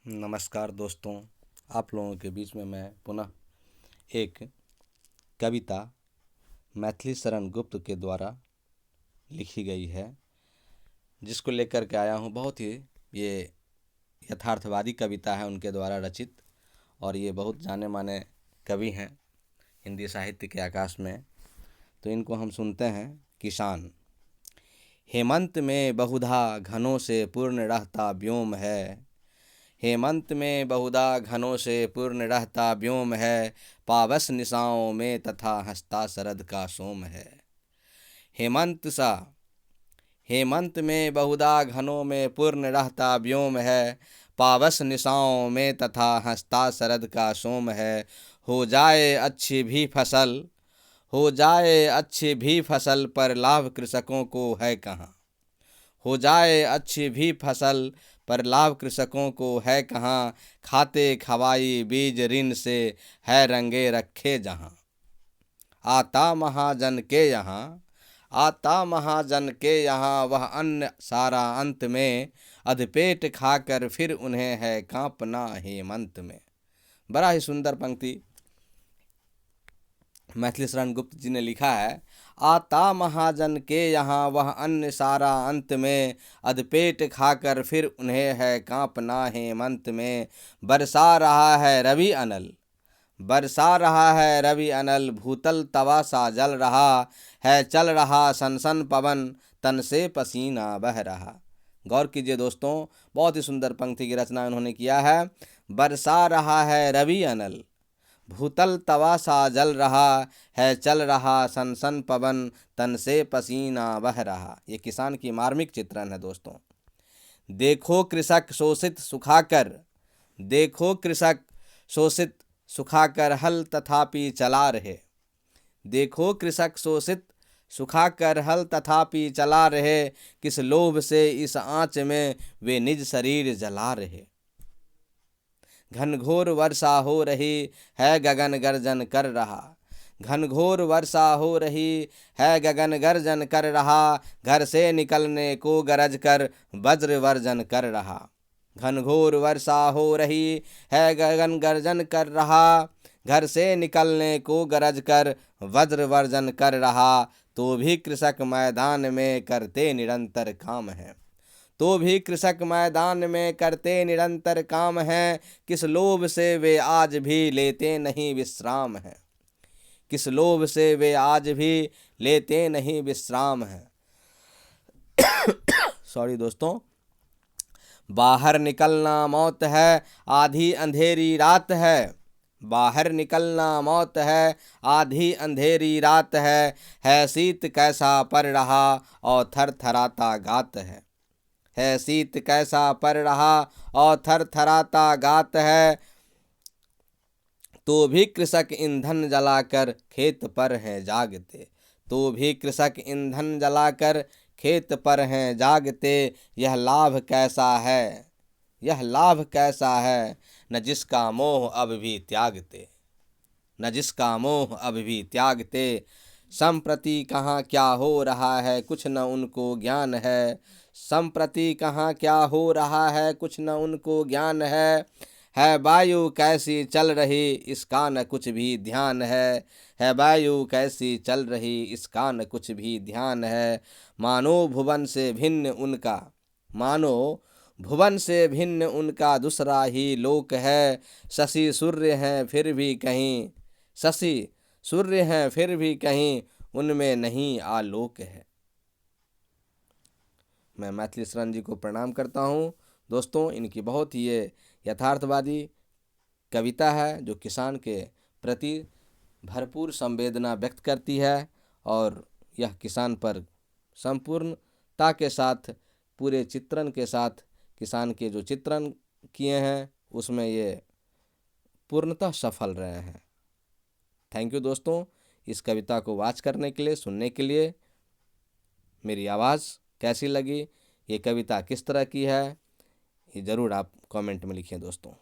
नमस्कार दोस्तों, आप लोगों के बीच में मैं पुनः एक कविता मैथिली शरण गुप्त के द्वारा लिखी गई है, जिसको लेकर के आया हूँ। बहुत ही ये यथार्थवादी कविता है उनके द्वारा रचित, और ये बहुत जाने माने कवि हैं हिंदी साहित्य के आकाश में। तो इनको हम सुनते हैं। किसान। हेमंत में बहुधा घनों से पूर्ण रहता व्योम है, हेमंत में बहुधा घनों से पूर्ण रहता व्योम है, पावस निशाओं में तथा हंसता शरद का सोम है। हेमंत में बहुधा घनों में पूर्ण रहता व्योम है, पावस निशाओं में तथा हंसता शरद का सोम है। हो जाए अच्छी भी फसल, हो जाए अच्छी भी फसल, पर लाभ कृषकों को है कहाँ। हो जाए अच्छी भी फसल, पर लाभ कृषकों को है कहाँ। खाते खवाई बीज ऋण से, है रंगे रखे जहाँ। आता महाजन के यहाँ, आता महाजन के यहाँ, वह अन्न सारा अंत में, अधपेट खाकर फिर उन्हें है कांपना हेमंत में। बड़ा ही सुंदर पंक्ति मैथिली शरण गुप्त जी ने लिखा है। आता महाजन के यहाँ, वह अन्न सारा अंत में, अधपेट खाकर फिर उन्हें है कांपना हेमंत में। बरसा रहा है रवि अनल, बरसा रहा है रवि अनल, भूतल तवा सा जल रहा है, चल रहा सन सन पवन, तन से पसीना बह रहा। गौर कीजिए दोस्तों, बहुत ही सुंदर पंक्ति की रचना उन्होंने किया है। बरसा रहा है रवि अनल, भूतल तवा सा जल रहा है, चल रहा सन सन पवन, तन से पसीना बह रहा। ये किसान की मार्मिक चित्रण है दोस्तों। देखो कृषक शोषित सुखाकर, देखो कृषक शोषित सुखाकर हल तथापि चला रहे। देखो कृषक शोषित सुखाकर हल तथापि चला रहे, किस लोभ से इस आंच में वे निज शरीर जला रहे। घनघोर वर्षा हो रही है, गगन गर्जन कर रहा, घनघोर वर्षा हो रही है, गगन गर्जन कर रहा। घर से निकलने को गरज कर वज्र वर्जन कर रहा। घनघोर वर्षा हो रही है, गगन गर्जन कर रहा। घर से निकलने को गरज कर वज्र वर्जन कर रहा। तो भी कृषक मैदान में करते निरंतर काम है, तो भी कृषक मैदान में करते निरंतर काम है। किस लोभ से वे आज भी लेते नहीं विश्राम है, किस लोभ से वे आज भी लेते नहीं विश्राम है। सॉरी दोस्तों। बाहर निकलना मौत है, आधी अंधेरी रात है, बाहर निकलना मौत है, आधी अंधेरी रात है शीत कैसा पड़ रहा और थर थराता गात है शीत कैसा पड़ रहा और थर थराता गात है। तो भी कृषक ईंधन जलाकर खेत पर हैं जागते, तो भी कृषक ईंधन जलाकर खेत पर हैं जागते। यह लाभ कैसा है, यह लाभ कैसा है, न जिसका मोह अब भी त्यागते, न जिसका मोह अब भी त्यागते। संप्रति कहाँ क्या हो रहा है, कुछ न उनको ज्ञान है। संप्रति कहाँ क्या हो रहा है, कुछ न उनको ज्ञान है वायु कैसी चल रही, इसका न कुछ भी ध्यान है वायु कैसी चल रही, इसका न कुछ भी ध्यान है। मानो भुवन से भिन्न उनका, मानो भुवन से भिन्न उनका दूसरा ही लोक है। शशि सूर्य हैं फिर भी कहीं, शशि सूर्य हैं फिर भी कहीं, उनमें नहीं आलोक है। मैं मैथिली शरण जी को प्रणाम करता हूँ दोस्तों। इनकी बहुत ही ये यथार्थवादी कविता है, जो किसान के प्रति भरपूर संवेदना व्यक्त करती है, और यह किसान पर संपूर्णता के साथ, पूरे चित्रण के साथ, किसान के जो चित्रण किए हैं उसमें ये पूर्णतः सफल रहे हैं। थैंक यू दोस्तों, इस कविता को वॉच करने के लिए, सुनने के लिए। मेरी आवाज़ कैसी लगी, ये कविता किस तरह की है, ये ज़रूर आप कमेंट में लिखें दोस्तों।